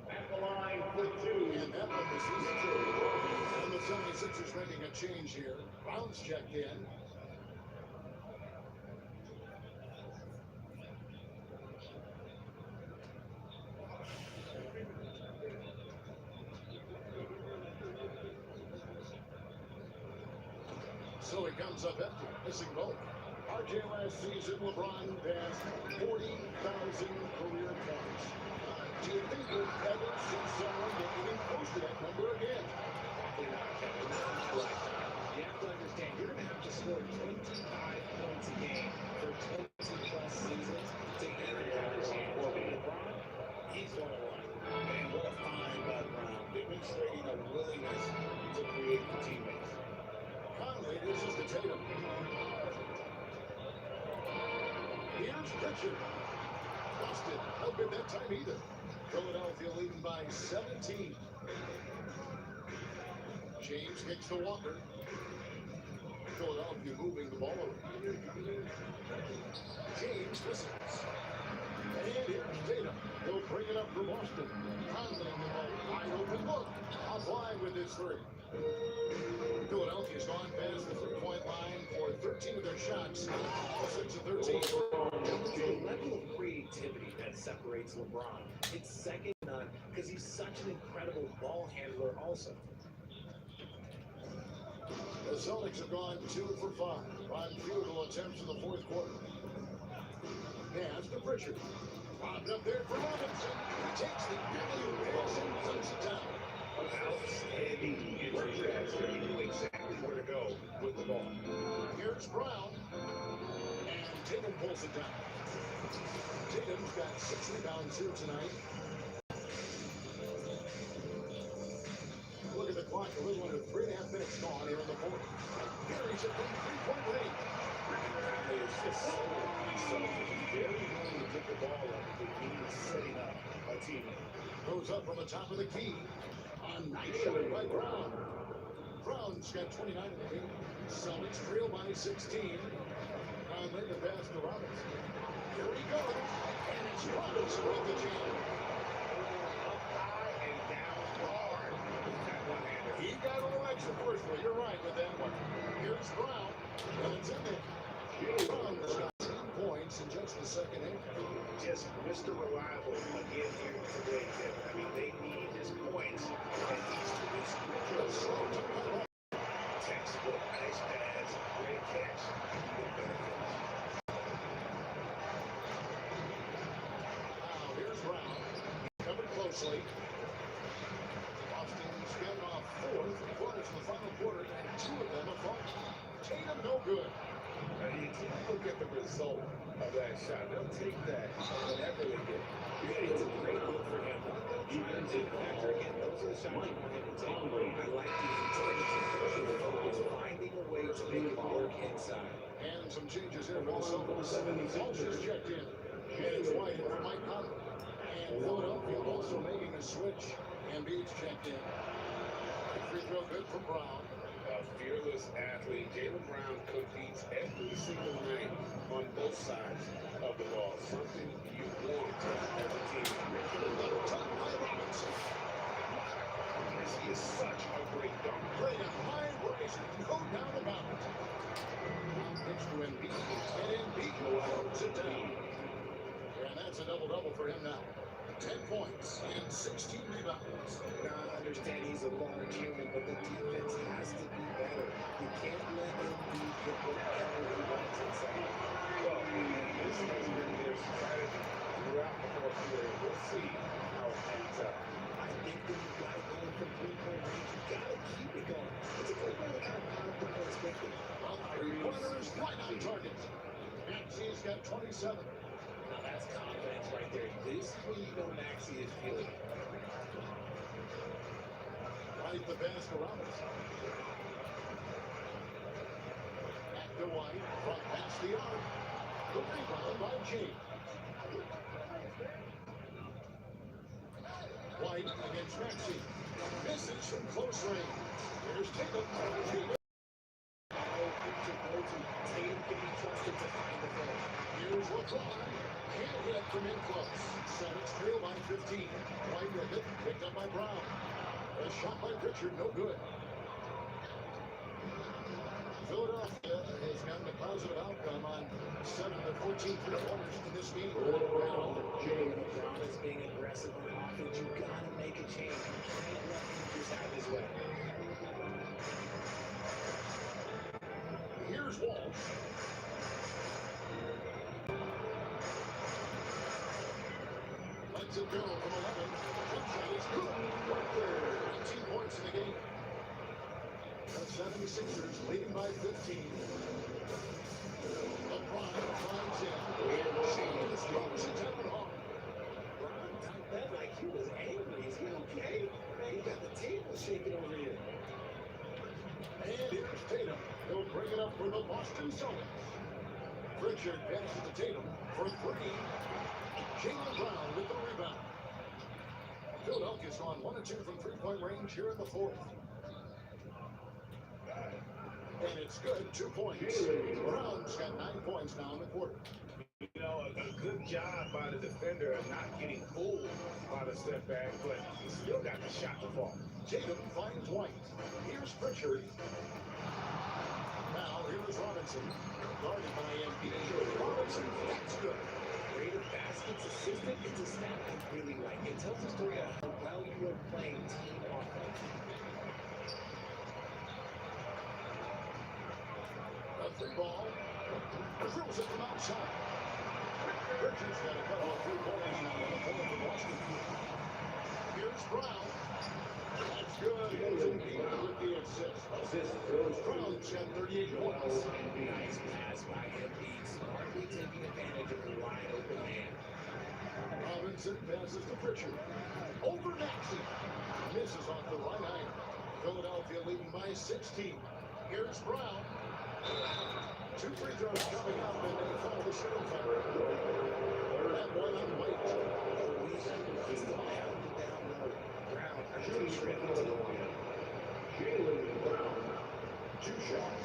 At the line for 2. And that one was his two. And the 76ers making a change here. Brown's checked in. So he comes up empty, missing both. RJ last season, LeBron passed 40,000 career points. Do you think we'll ever see someone get even close to that number again? Probably not, Kevin. Not in my lifetime. You have to understand, you're going to have to score 25 points a game for 20-plus seasons to even understand. LeBron, he's one of one. And what a find by Brown, demonstrating a willingness to create for teammates. Conley dishes to Tatum. Here's Pritchard. Busted. No good that time either. Philadelphia leading by 17. James kicks to Walker. Philadelphia moving the ball over. James misses. And here's Tatum. He'll bring it up for Boston. Conley in the wide open look. Apply with his three. Philadelphia's gone past the three-point line for 13 of their shots. 6 of 13. The level of creativity that separates LeBron, it's second to none because he's such an incredible ball handler also. The Celtics have gone 2 for 5 on field goal attempts in the fourth quarter. Pass to Pritchard. Popped up there for Robinson. He takes the alley-oop pass and puts it down. Outstanding entry basket. He knew exactly where to go with the ball. Here's Brown. And Tatum pulls it down. Tatum's got 6 rebounds here tonight. Look at the clock. A little under 3.5 minutes gone here in the fourth. Gary's at the 3-point range. It's just so unselfish. Very willing to get the ball up if he is setting up a teammate. Goes up from the top of the key. A nice shot by Brown. Brown's got 29 in the game. Celtics trail by 16. Conley the pass to Robinson. Here he goes. And it's Robinson with the jam. Up high and down hard. That one-hander. He got a little extra forceful. You're right with that one. Here's Brown. And it's in there. Brown's got 10 points in just the second half. Just Mr. Reliable again here today, Kevin. I mean, they need his points, and he's producing. Textbook, nice pass, great catch. Now here's Brown. Covered closely. Boston's getting off 4 3-quarters in the final quarter, and 2 of them are falling. Tatum no good. And you can look at the result of that shot. They'll take that whenever they get it. Yeah, it's a great look for him. Even in factor again, those are the shots you want him to take. I like the intent. He's finding a way to make it work inside. And some changes here for the Celtics. Fulcher's checked in. And it's White for Mike Conley. And Philadelphia also making a switch. And Beach checked in. Free throw good for Brown. A fearless athlete. Jaylen Brown competes every single night on both sides of the ball. Something you want as a team. Top by Robinson. He is such a great dunk. Great and high riser. Go down the mountain. Pitch to Embiid. And Embiid holds it down. And that's a double-double for him now. 10 points and 16 rebounds. Now, I understand he's a large human, but the defense has to be better. You can't let him get whatever he wants inside. Well, this has been their strategy throughout the fourth quarter. We'll see how it ends up. I think that you've got to go from 3-point range. You've got to keep it going. It's a good way to kind of put the perspective. Well, three-pointers right on target. Maxey's got 27. Now, that's confidence right there. This is when you know Maxey is feeling it. Right the pass to Robinson. Back to White. Front past the arc. The rebound by James. White against Maxey. Misses from close range. Here's Tatum. Tatum can be trusted to find the goal. Here's LeBron. Can't hit from in close. Celtics trail by 15. White with it. Picked up by Brown. A shot by Pritchard. No good. Philadelphia has gotten a positive outcome on 7 of the 14 three-pointers in this game. Brown is being aggressive on offense. You gotta make a change. You can't let him just have his way. Here's Wall. Lets it go from 11. Jump shot is good. Right there. 19 points in the game. The 76ers leading by 15. LeBron finds him. And James throws it down hard. Bron dunked that like he was angry. Is he okay? Man, he got the table shaking over here. And here's Tatum. He'll bring it up for the Boston Celtics. Pritchard passes to Tatum for three. Jaylen Brown with the rebound. Philadelphia's gone 1 of 2 from three-point range here in the fourth. And it's good, 2 points. Brown's got 9 points now in the quarter. You know, a good job by the defender of not getting fooled by the step back, but he still got the shot to fall. Tatum finds White. Here's Pritchard. Now here's Robinson. Guarded by Embiid. Robinson, that's good. Greater baskets assistant. It's a stat I really like. It tells the story of how well you are playing team offense. A free ball. Drills it from outside. Pritchard's got a couple of 3 points now on the floor for Boston. Here's Brown. That's good. Here's Embiid with the assist. Brown's got 38 points. Nice pass by Embiid, smartly taking advantage of the wide open man. Robinson passes to Pritchard. Over Maxey. Misses off the right iron. Philadelphia leading by 16. Here's Brown. 2 free throws coming up, and they call the shooting foul. That one on White. He's the man down low. Brown, Jaylen Brown, 2 shots.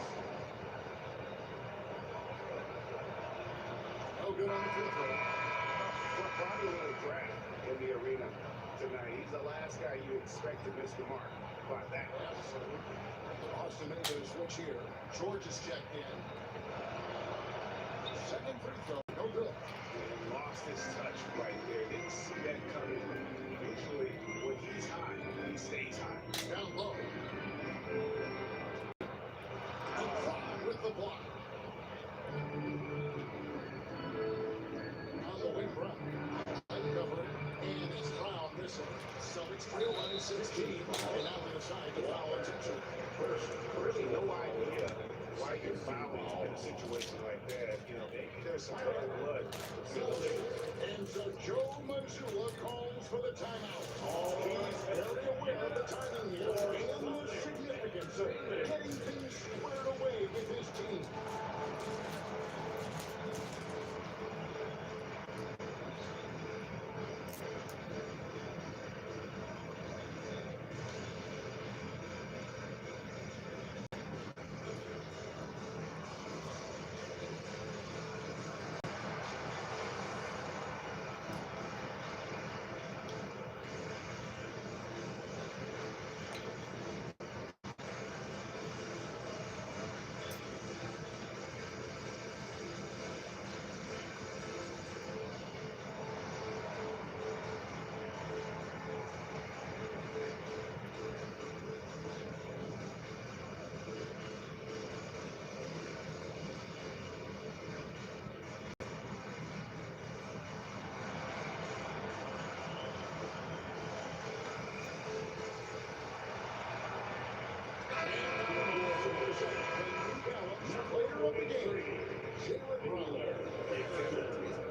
No good on the free throw. Well, probably a little draft in the arena tonight. He's the last guy you expect to miss the mark by that. Absolutely. Boston made a switch here. George is checked in. Second free throw, no good. And lost his touch right there. Didn't see that coming. Usually, when he's high, he stays high. Down low. LeBron with the block. On the wing, Brown. Uncovered. And it's Brown missing. Celtics trail by 16. And now they decide to foul intention. Really no idea why you're fouling in a situation like that. You know, maybe there's some bad blood. And so Joe Mazzulla calls for the timeout. He's very aware of the timing here and the significance of getting things squared away with his team.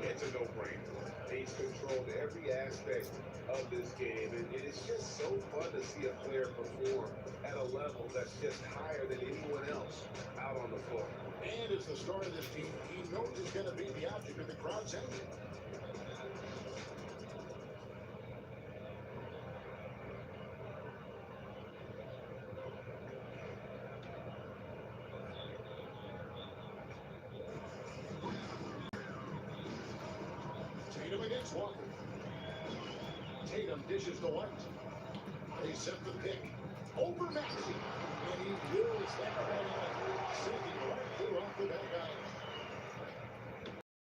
It's a no-brainer. He's controlled every aspect of this game, and it is just so fun to see a player perform at a level that's just higher than anyone else out on the floor. And as the star of this team, he knows he's going to be the object of the crowd's envy. Tatum against Walker. Tatum dishes to White. They set the pick. Over Maxey. And he wills that right out. Sinking right through off the back iron.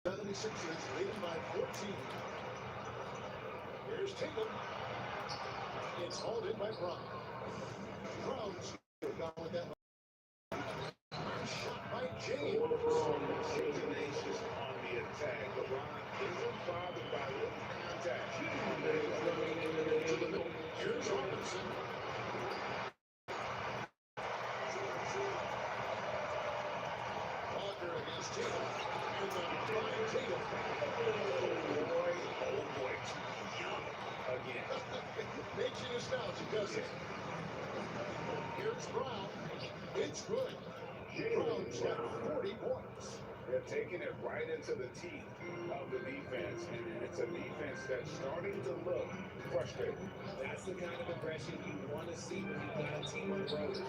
76ers leading by 14. Here's Tatum. It's hauled in by Brown. Brown's gone with that. Shot by James. is Tatum. And then by Tatum. Oh boy. Again. Makes you nostalgic, doesn't it? Here's Brown. It's good. Brown's got 40 points. They're taking it right into the teeth of the defense, and it's a defense that's starting to look frustrated. That's the kind of aggression you want to see when you've got a team of pros.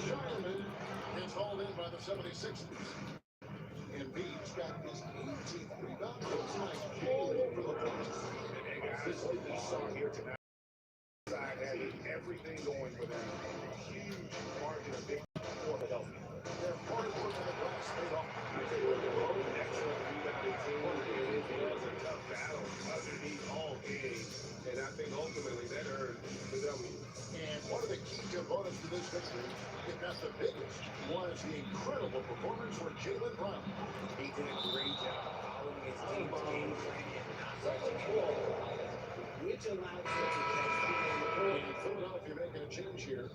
Shireman gets hauled in by the 76ers. Embiid's got his 18th rebound tonight all over the place. And hey guys, this is what we saw here tonight. Side having everything going for them. Huge margin of victory for Philadelphia. Their hard work on the glass paid off. I tell you what, the road excellent rebounding team. It was a tough battle underneath all games, and I think ultimately that earned the W. And one of the key components to this victory, if not the biggest, was the incredible performance for Jaylen Brown. He did a great job following his team's game plan and not letting it go, which allowed such a catch to be on the board. And Philadelphia making a change here.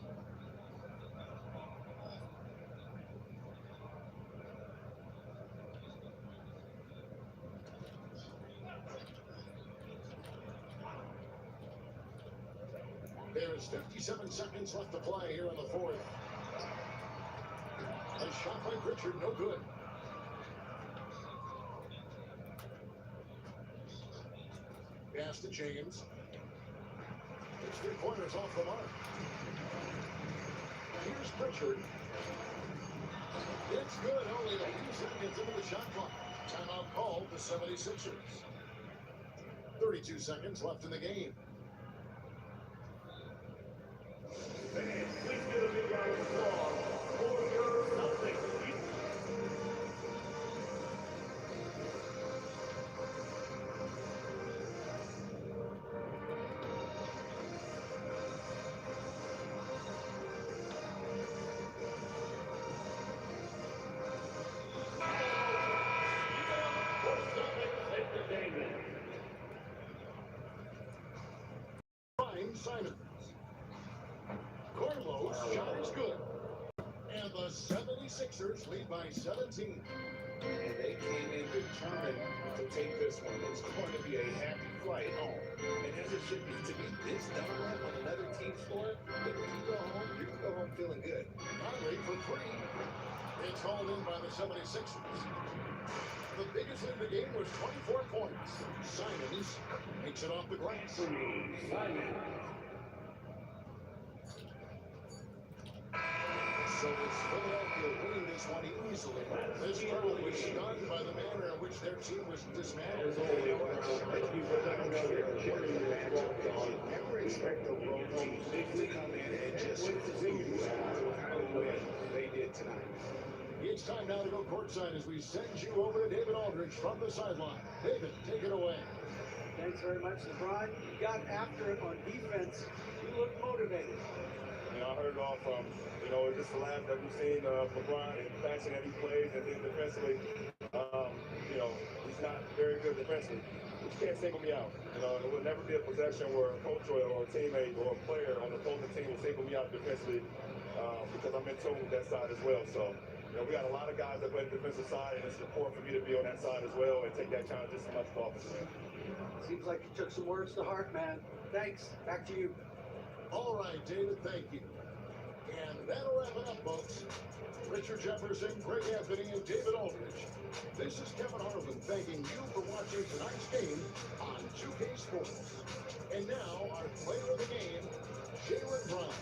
There's 57 seconds left to play here in the fourth. A shot by Pritchard, no good. Pass to James. It's 3 pointers off the mark. Now here's Pritchard. It's good, only a few seconds into the shot clock. Timeout called the 76ers. 32 seconds left in the game. Fans, please give a big round of applause for your Celtics. For Celtics Entertainment. Ryan Simons. Cornlow's shot is good. And the 76ers lead by 17. And they came in determined to take this one. It's going to be a happy flight home. And as it should be, to be this dominant on another team score, then when you go home, you can go home feeling good. Conley for 3. It's hauled in by the 76ers. The biggest in the game was 24 points. Simons makes it off the glass. Simon. So it's Philadelphia winning this one easily. This crowd was stunned by the manner in which their team was dismantled. Thank you for that. Never expect a road team to come in and just lose how they did tonight. It's time now to go courtside as we send you over to David Aldridge from the sideline. David, take it away. Thanks very much, LeBron. You got after it on defense. You look motivated. You know, I heard it all from, just the last that we've seen LeBron and the fashion that he plays, and then defensively, he's not very good defensively. But you can't single me out. It will never be a possession where a coach or a teammate or a player on the opposing team will single me out defensively because I'm in tune with that side as well. So, we got a lot of guys that play the defensive side, and it's important for me to be on that side as well and take that challenge just as much as the offensive end. Seems like you took some words to heart, man. Thanks. Back to you. All right, David, thank you. And that'll wrap it up, folks. Richard Jefferson, Greg Anthony, and David Aldridge. This is Kevin Harlan thanking you for watching tonight's game on 2K Sports. And now, our player of the game, Jaylen Brown.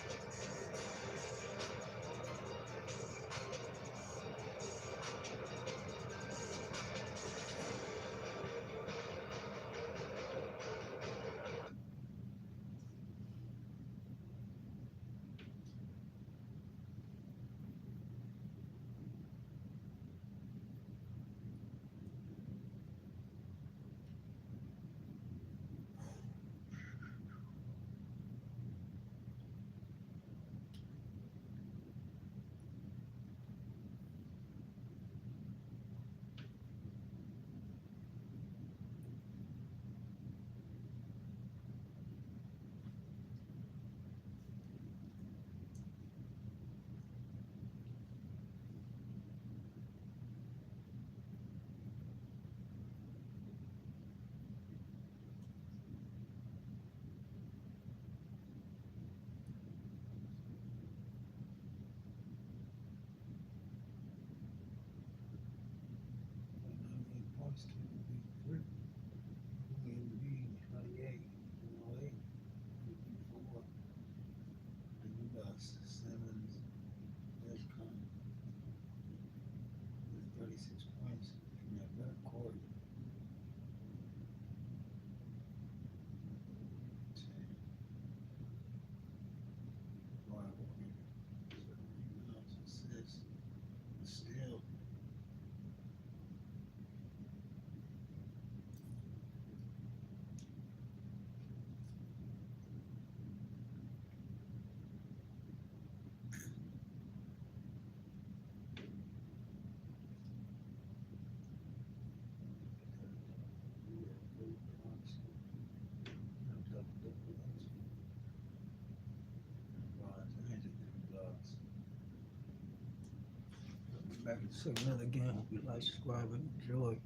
36 points from that back court. Rebounds, assists, steal. Back to another game. Hope you like, subscribe, and enjoy.